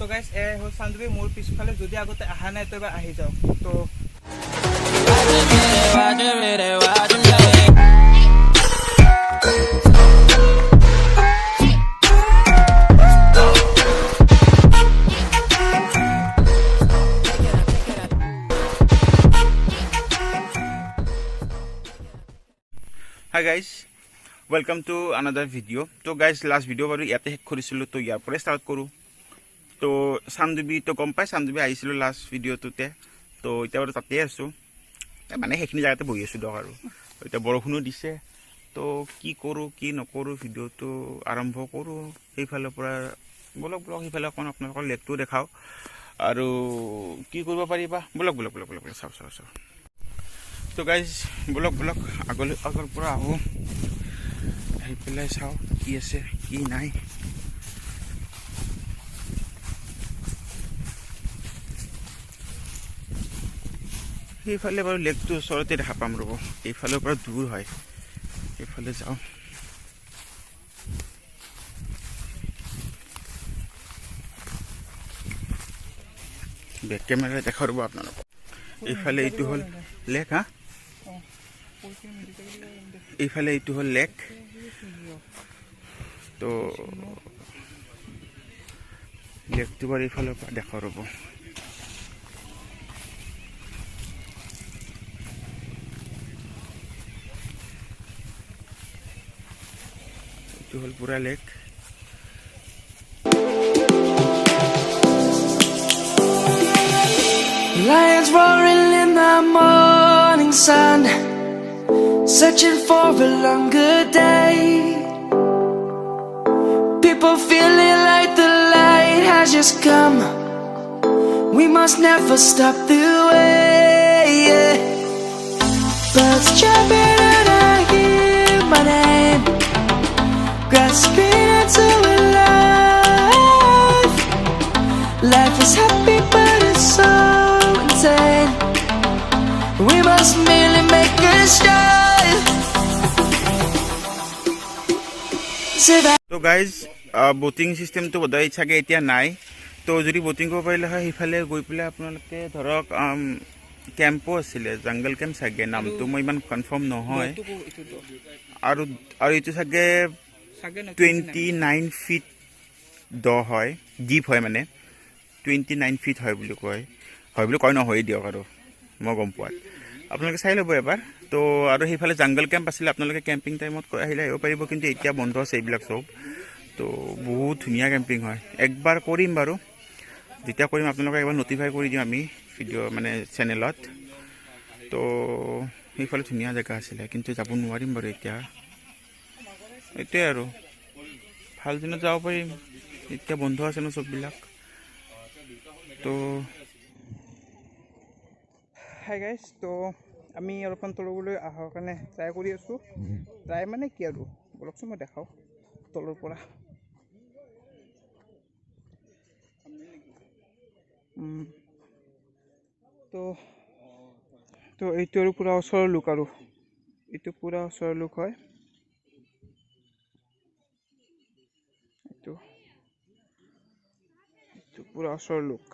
তো গাইস এ হল চান্দুবি মোৰ পিছফালে যদি আগতে আহা নাই তো এবাৰ আহি যাও তো Hi guys, welcome to another video. So guys, last video baru ইয়াতে হেক কৰিছিলো তো ইয়াৰ পৰা ষ্টাৰ্ট কৰো তো চান্দুবি তো গম পাই চান্দুবি আহিছিলো লাষ্ট ভিডিওটোতে তো এতিয়া বাৰু তাতে আছো মানে হেখিনি জায়গাতে বহি আছো দক আৰু এতিয়া বৰষুণো দিছে তো কি কৰো কি নকৰো ভিডিওটো আৰম্ভ কৰো এইফালৰ পৰা বলক এইফালে কোন আপোনালোকৰ লেকটো দেখাও আৰু কি কৰিব পাৰিবা বলক চাও তো গাইজ বলক আগৰ পৰা আহো আহি পেলাই চাওঁ কি আছে কি নাই সেইফালে বাৰু লেকটো ওচৰতে দেখা পাম ৰ'ব এইফালৰ পৰা দূৰ হয় এইফালে যাওঁ বেক কেমেৰা দেখা ৰ'ব আপোনালোকক এইফালে এইটো হ'ল লেক হা এইফালে এইটো হ'ল লেক তো লেকটো বাৰু এইফালৰ পৰা দেখা ৰ'ব এইটো হ'ল পুৰা lake Lions roaring in the morning sun, searching for a longer day. People feeling like the light has just come. We must never stop the way. Birds jumping and I hear my name, grasping into a life. Life is happy but it's so insane. We must merely make a start. তো guys boating চিষ্টেমটো বোধহয় চাগে এতিয়া নাই তো যদি boating কৰিব পাৰিলে হয় সেইফালে গৈ পেলাই আপোনালোকে ধৰক কেম্পো আছিলে জংগল কেম্প চাগে নামটো মই ইমান কনফাৰ্ম নহয় আৰু এইটো চাগে 29 ফিট দ হয় ডিপ হয় মানে 29 ফিট হয় বুলি কয় নহয় দিয়ক আৰু মই গম পোৱাত আপোনালোকে চাই ল'ব এবাৰ তো আৰু সেইফালে জংগল কেম্প আছিলে আপোনালোকে কেম্পিং টাইমত আহিলে আহিব পাৰিব কিন্তু এতিয়া বন্ধ আছে এইবিলাক চব তো বহুত ধুনীয়া কেম্পিং হয় একবাৰ কৰিম বাৰু যেতিয়া কৰিম আপোনালোকক একবাৰ নটিফাই কৰি দিম আমি ভিডিঅ' মানে চেনেলত তো সেইফালে ধুনীয়া জেগা আছিলে কিন্তু যাব নোৱাৰিম বাৰু এতিয়া এইটোৱে আৰু ভাল দিনত যাব পাৰিম এতিয়া বন্ধ আছে ন চববিলাক তো হাই গাইজ তো আমি অলপমান তললৈ অহাৰ কাৰণে ট্ৰাই কৰি আছোঁ ট্ৰাই মানে কি আৰু বলকচোন মই দেখাওঁ তলৰ পৰা তো এইটো আৰু পূৰা ওচৰৰ লুক আৰু এইটো পূৰা ওচৰৰ লুক হয় এইটো পূৰা ওচৰৰ লুক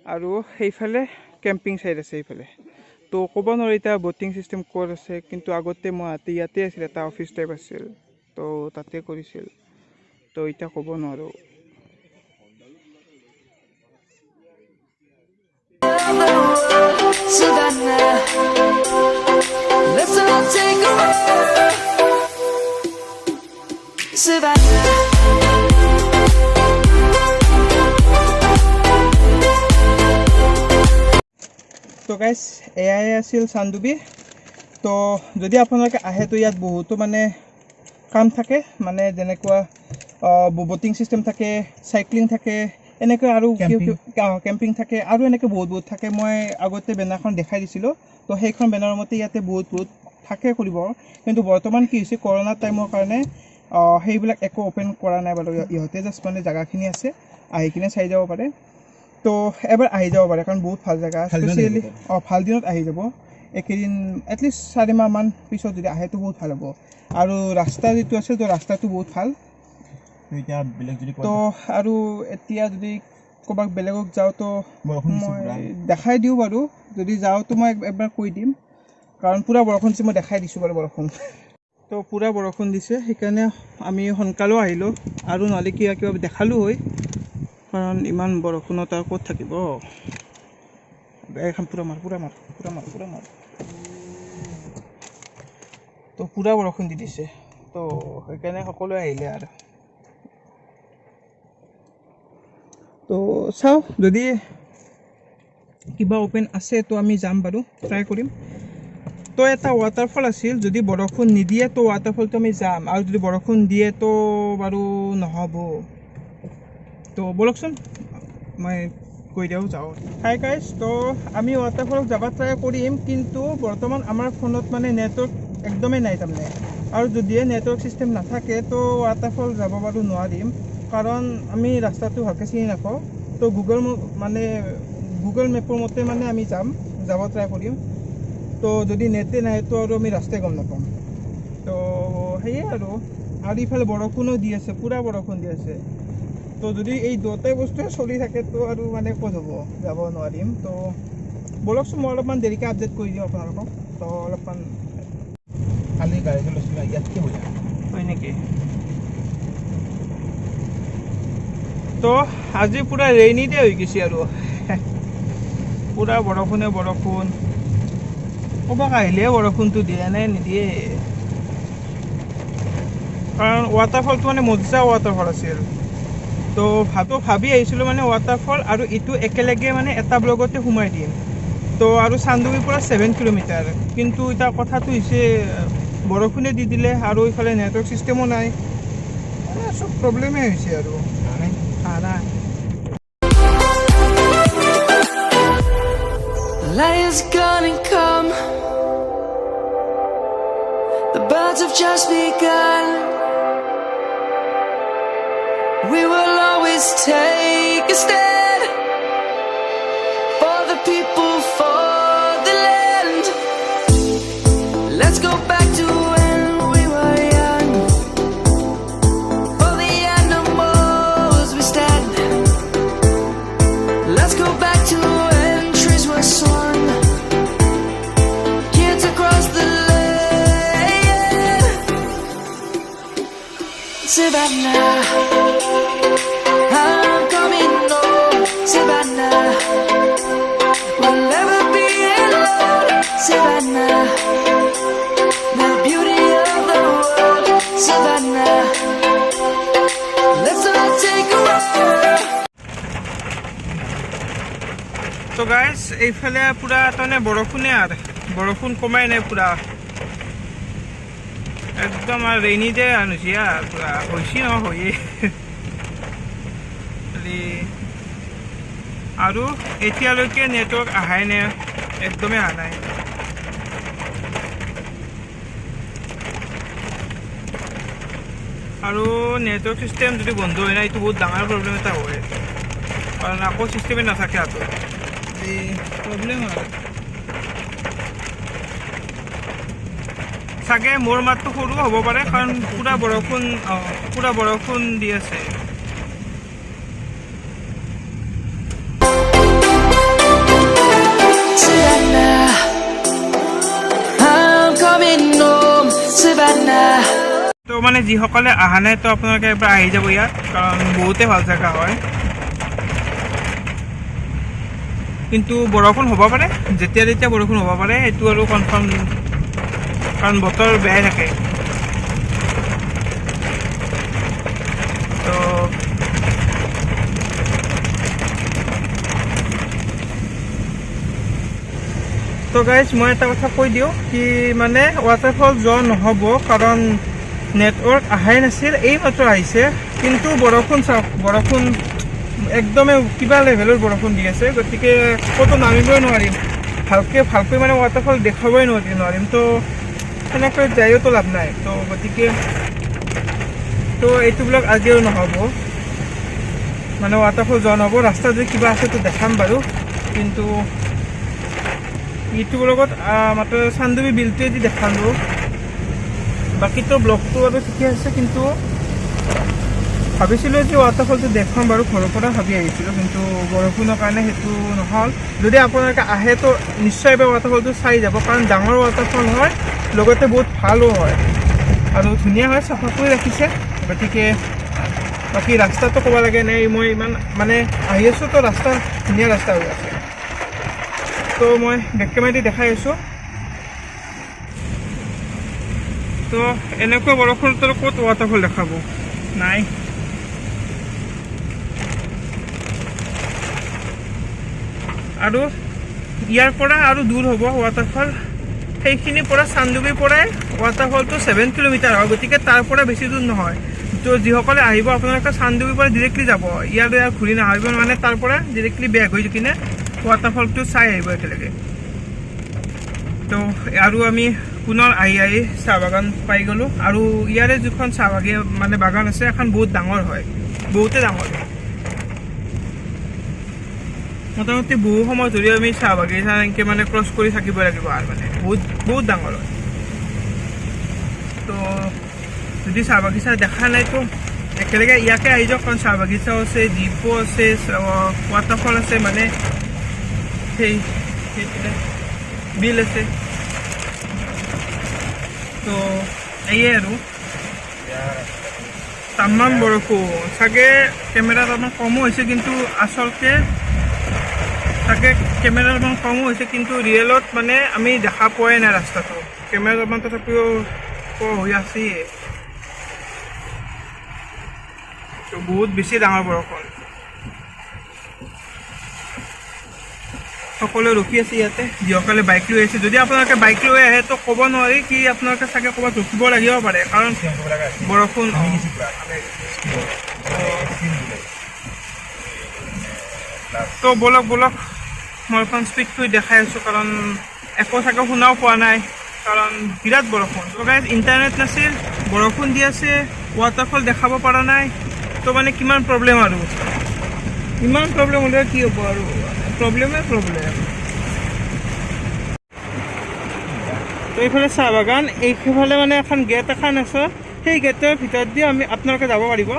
আৰু সেইফালে কেম্পিং চাইড আছে এইফালে তো ক'ব নোৱাৰি এতিয়া বটিং চিষ্টেম ক'ত আছে কিন্তু আগতে মই ইয়াতে আছিল এটা অফিচ টাইপ আছিল তো তাতে কৰিছিল তো এতিয়া ক'ব নোৱাৰোঁ তো গাইজ এয়াই আছিল চান্দুবি তো যদি আপোনালোকে আহে তো ইয়াত বহুতো মানে কাম থাকে মানে যেনেকুৱা বটিং চিষ্টেম থাকে চাইক্লিং থাকে এনেকৈ আৰু কেম্পিং থাকে আৰু এনেকৈ বহুত থাকে মই আগতে বেনাৰখন দেখাই দিছিলোঁ তো সেইখন বেনাৰৰ মতে ইয়াতে বহুত থাকে কৰিব কিন্তু বৰ্তমান কি হৈছে কৰোণা টাইমৰ কাৰণে সেইবিলাক একো অপেন কৰা নাই বাৰু ইহঁতে জাষ্ট মানে জেগাখিনি আছে আহি কিনে চাই যাব পাৰে তো এবাৰ আহি যাব পাৰে কাৰণ বহুত ভাল জেগা স্পেচিয়েলি ভাল দিনত আহি যাব একেদিন এটলিষ্ট 4 মাহমান পিছত যদি আহে তো বহুত ভাল হ'ব আৰু ৰাস্তা যিটো আছে তো ৰাস্তাটো বহুত ভাল এতিয়া বেলেগ যদি তো আৰু এতিয়া যদি ক'ৰবাত বেলেগক যাওঁ তো বৰষুণ দিছে পুৰা। মই দেখাই দিওঁ বাৰু যদি যাওঁ তো মই একবাৰ কৈ দিম কাৰণ পূৰা বৰষুণ দিছে মই দেখাই দিছোঁ বাৰু বৰষুণ তো পূৰা বৰষুণ দিছে সেইকাৰণে আমি সোনকালেও আহিলোঁ আৰু নহ'লে কিবা দেখালোঁ হয় কাৰণ ইমান বৰষুণত আৰু ক'ত থাকিব এখন পূৰা মাৰ তো পূৰা বৰষুণ দি দিছে তো সেইকাৰণে সকলোৱে আহিলে আৰু তো চাওঁ যদি কিবা অ'পেন আছে তো আমি যাম বাৰু ট্ৰাই কৰিম তো এটা ৱাটাৰফল আছিল যদি বৰষুণ নিদিয়ে তো ৱাটাৰফলটো আমি যাম আৰু যদি বৰষুণ দিয়ে তো বাৰু নহ'ব তো বলকচোন মই কৈ দিওঁ যাওঁ হাই গাইজ তো আমি ৱাটাৰফলত যাব ট্ৰাই কৰিম কিন্তু বৰ্তমান আমাৰ ফোনত মানে নেটৱৰ্ক একদমেই নাই তাৰমানে আৰু যদিহে নেটৱৰ্ক চিষ্টেম নাথাকে তো ৱাটাৰফল যাব বাৰু নোৱাৰিম কাৰণ আমি ৰাস্তাটো ভালকৈ চিনি নাপাওঁ তো গুগল মেপৰ মতে মানে আমি যাব ট্ৰাই কৰিম তো যদি নেটে নাই তো আৰু আমি ৰাস্তাই গম নাপাম তো সেয়ে আৰু ইফালে বৰষুণো দি আছে পূৰা বৰষুণ দি আছে তো যদি এই দুটাই বস্তুৱে চলি থাকে তো আৰু মানে ক'ত হ'ব যাব নোৱাৰিম তো বলকচোন মই অলপমান দেৰিকৈ আপডেট কৰি দিওঁ আপোনালোকক তো অলপমান কালি গাড়ী চলাইছিলোঁ ইয়াতকৈ বঢ়িয়া হয় নেকি তো আজি পূৰা ৰেইনি ডে হৈ গৈছে আৰু পূৰা বৰষুণ ক'ৰবাত আহিলেহে বৰষুণটো দিয়ে নে নিদিয়ে কাৰণ ৱাটাৰফলটো মানে মজা ৱাটাৰফল আছিল তো ভাবি আহিছিলোঁ মানে ৱাটাৰফল আৰু ইটো একেলগে মানে এটা ব্লগতে সোমাই দিম তো আৰু চান্দুবিৰ পৰা 7 কিলোমিটাৰ কিন্তু এতিয়া কথাটো হৈছে বৰষুণে দি দিলে আৰু ইফালে নেটৱৰ্ক চিষ্টেমো নাই চব প্ৰব্লেমেই হৈছে আৰু নাই Light is gonna come. The birds have just begun. We will always take a stand for the people, for the land. Let's go back to when we were young. For the animals we stand. Let's go back to when trees were swung. Kids across the land. Savannah, I'm coming home. Savannah, we'll never be alone. Savannah, the beauty of the world. Savannah, let's all take a ride. তো guys এইফালে পূৰা তাৰমানে বৰষুণ কমাই নাই পূৰা একদম আৰু ৰেইনি ডে আনিছে আৰু পূৰা হৈছে নহয়ে আৰু এতিয়ালৈকে নেটৱৰ্ক অহাই নাই একদমেই অহা নাই আৰু নেটৱৰ্ক চিষ্টেম যদি বন্ধ হয় না এইটো বহুত ডাঙৰ প্ৰব্লেম এটা হয় কাৰণ আকৌ চিষ্টেমে নাথাকে হাতত প্ৰব্লেম হয় চাগে মোৰ মাতটো সৰু হ'ব পাৰে কাৰণ পূৰা বৰষুণ দি আছে Savannah, I'm coming home. Savannah. তো মানে যিসকলে অহা নাই তো আপোনালোকে এবাৰ আহি যাব ইয়াত কাৰণ বহুতে ভাল জেগা হয় কিন্তু বৰষুণ হ'ব পাৰে যেতিয়া বৰষুণ হ'ব পাৰে এইটো আৰু কনফাৰ্ম কাৰণ বতৰ বেয়াই থাকে তো গাইজ মই এটা কথা কৈ দিওঁ কি মানে ৱাটাৰফল যোৱা নহ'ব কাৰণ নেটৱৰ্ক অহাই নাছিল এইমাত্ৰ আহিছে কিন্তু বৰষুণ চাওক বৰষুণ একদমে কিবা লেভেলৰ বৰষুণ দি আছে গতিকে ক'তো নামিবই নোৱাৰিম ভালকৈ মানে ৱাটাৰফল দেখাবই নোৱাৰিম তো সেনেকৈ যায়তো লাভ নাই তো গতিকে তো এইটো ব্লগ আজি আৰু নহ'ব মানে ৱাটাৰফল যোৱা নহ'ব ৰাস্তাত যদি কিবা আছে তো দেখাম বাৰু কিন্তু এইটো ব্লগত মাত্ৰ চান্দুবি বিলটোৱেদি দেখালোঁ বাকীতো ব্লগটো আৰু ঠিকে আছে কিন্তু ভাবিছিলোঁ যে ৱাটাৰফলটো দেখুৱাম বাৰু, ঘৰৰ পৰা ভাবি আহিছিলোঁ, কিন্তু বৰষুণৰ কাৰণে সেইটো নহ'ল। যদি আপোনালোকে আহে তো নিশ্চয় এবাৰ ৱাটাৰফলটো চাই যাব, কাৰণ ডাঙৰ ৱাটাৰফল হয়, লগতে বহুত ভালো হয় আৰু ধুনীয়া হয়, চাফা কৰি ৰাখিছে। গতিকে বাকী ৰাস্তাটো ক'ব লাগে নাই, মই ইমান মানে আহি আছোঁ তো ৰাস্তা ধুনীয়া ৰাস্তা হৈ আছে, তো মই বেক কেমেৰাদি দেখাই আছোঁ। তো এনেকুৱা বৰষুণটো ক'ত ৱাটাৰফল দেখাব, নাই। আৰু ইয়াৰ পৰা আৰু দূৰ হ'ব ৱাটাৰফল, সেইখিনিৰ পৰা চান্দুবিৰ পৰাই ৱাটাৰফলটো 7 কিলোমিটাৰ হয়, গতিকে তাৰ পৰা বেছি দূৰ নহয়। তো যিসকলে আহিব আপোনালোকে চান্দুবিৰ পৰা ডিৰেক্টলি যাব, ইয়াৰ ঘূৰি নাহিব, মানে তাৰ পৰা ডিৰেক্টলি বেগ হৈ কিনে ৱাটাৰফলটো চাই আহিব একেলগে। তো আৰু আমি পুনৰ আহি চাহ বাগান পাই গ'লোঁ, আৰু ইয়াৰে যিখন চাহ মানে বাগান আছে এখন বহুত ডাঙৰ হয়, বহুতে ডাঙৰ হয়। মোটামুটি বহু সময় ধৰি আমি চাহ বাগিচা এনেকৈ মানে ক্ৰছ কৰি থাকিব লাগিব, আৰু মানে বহুত ডাঙৰ হয়। তো যদি চাহ বাগিচা দেখা নাই তো একেলগে ইয়াকে আহি যাওক, কাৰণ চাহ বাগিচাও আছে, দ্বীপো আছে, ৱাটাৰফল আছে, মানে সেই বিল আছে। তো এয়ে আৰু তামাম বৰষুণ, চাগে কেমেৰাত অলপমান কমো হৈছে, কিন্তু আচলতে চাগে কেমেৰাত অলপমান কমো হৈছে, কিন্তু ৰিয়েলত মানে আমি দেখা পোৱাই নাই ৰাস্তাটো, কেমেৰাত অলপমান তথাপিও হৈ আছে। তো বহুত বেছি ডাঙৰ বৰষুণ, সকলোৱে ৰখি আছে ইয়াতে, যিসকলে বাইক লৈ আহিছে। যদি আপোনালোকে বাইক লৈ আহে তো ক'ব নোৱাৰি কি আপোনালোকে চাগে ক'ৰবাত ৰখিব লাগিব পাৰে, কাৰণ বৰষুণ। তো বলক মই এখন স্পীড কৰি দেখাই আছোঁ, কাৰণ একো চাগে শুনাও পোৱা নাই, কাৰণ বিৰাট বৰষুণ। তো গাইজ ইণ্টাৰনেট নাছিল, বৰষুণ দি আছে, ৱাটাৰফল দেখাব পৰা নাই, তো মানে কিমান প্ৰব্লেম, আৰু ইমান প্ৰব্লেম হ'লে কি হ'ব, আৰু প্ৰব্লেম। তো এইফালে চাহ বাগান, এইফালে মানে এখন গেট এখন আছে, সেই গেটৰ ভিতৰত দি আপোনালোকে যাব পাৰিব।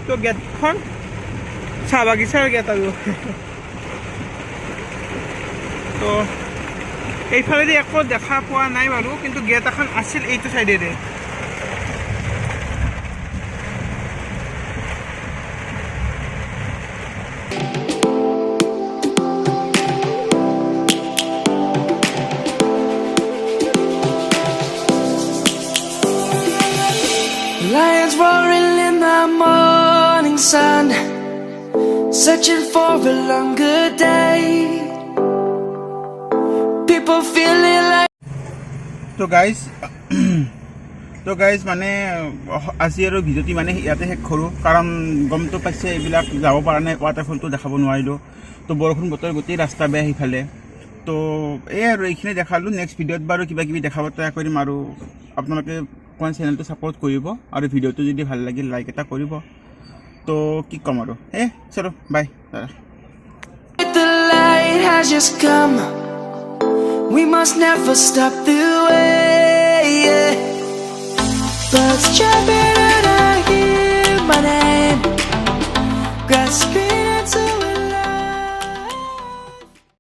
তো গেটখন চাহ বাগিচাৰ গেট, আৰু তো এইফালেদি একো দেখা পোৱা নাই বাৰু, কিন্তু গেট এখন আছিল এইটো চাইডেৰে। Lions roaring in the morning sun, searching for a longer day. People feeling like. তো গাইজ মানে আজি আৰু ভিডিঅ'টি মানে ইয়াতে শেষ কৰোঁ, কাৰণ গমটো পাইছে এইবিলাক যাব পৰা নাই, ৱাটাৰফলটো দেখাব নোৱাৰিলোঁ। তো বৰষুণ বতৰ, গোটেই ৰাস্তা বেয়া সিফালে। তো এই আৰু এইখিনি দেখালোঁ, নেক্সট ভিডিঅ'ত বাৰু কিবা কিবি দেখাব ট্ৰাই কৰিম, আৰু আপোনালোকে অকণ চেনেলটো ছাপোৰ্ট কৰিব, আৰু ভিডিঅ'টো যদি ভাল লাগিল লাইক এটা কৰিব। তো কি ক'ম আৰু, চলো বাই। The light has just come. We must never stop the way. Birds chirping.